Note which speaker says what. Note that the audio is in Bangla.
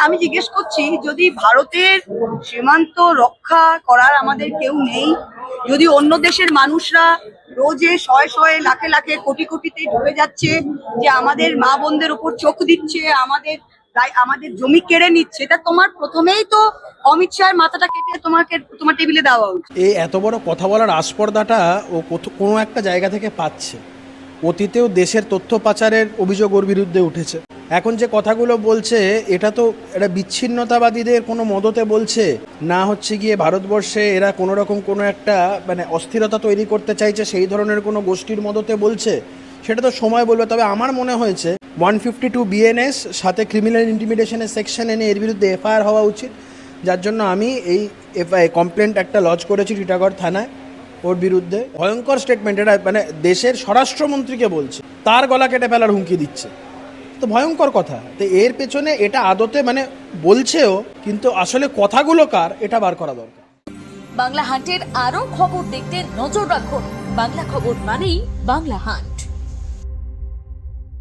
Speaker 1: আমি জিজ্ঞেস করছি, যদি ভারতের সীমান্ত রক্ষা করার আমাদের কেউ নেই, যদি অন্য দেশের মানুষরা রোজে শয়ে শয়ে লাখে লাখে কোটি কোটিতে ঢুকে যাচ্ছে, যে আমাদের মা বোনদের উপর চোখ দিচ্ছে, আমাদের জমি কেড়ে নিচ্ছে, তা তোমার প্রথমেই তো অমিত শাহের মাথাটা কেটে তোমার টেবিলে দেওয়া উচিত।
Speaker 2: এই এত বড় কথা বলার আস্পর্ধাটা ও কোনো একটা জায়গা থেকে পাচ্ছে। অতীতেও দেশের তথ্য পাচারের অভিযোগ ওর বিরুদ্ধে উঠেছে। এখন যে কথাগুলো বলছে এটা তো এটা বিচ্ছিন্নতাবাদীদের কোনো মদতে বলছে, না হচ্ছে গিয়ে ভারতবর্ষে এরা কোনো রকম কোনো একটা মানে অস্থিরতা তৈরি করতে চাইছে সেই ধরনের কোনো গোষ্ঠীর মদতে বলছে, সেটা তো সময় বলবে। তবে আমার মনে হয়েছে 152 BNS সাথে ক্রিমিনাল ইন্টিমিডেশনের সেকশন এনে এর বিরুদ্ধে এফআইআর হওয়া উচিত, যার জন্য আমি এই কমপ্লেন্ট একটা লজ করেছি টিটাগড় থানায় ওর বিরুদ্ধে। ভয়ঙ্কর স্টেটমেন্ট, এটা মানে দেশের স্বরাষ্ট্রমন্ত্রীকে বলছে, তার গলা কেটে ফেলার হুমকি দিচ্ছে, তো ভয়ঙ্কর কথা। তো এর পেছনে এটা আদতে মানে বলছেও, কিন্তু আসলে কথাগুলো কার এটা বার করা দরকার।
Speaker 3: বাংলা হান্টের আরো খবর দেখতে নজর রাখুন। বাংলা খবর মানেই বাংলা হান্ট।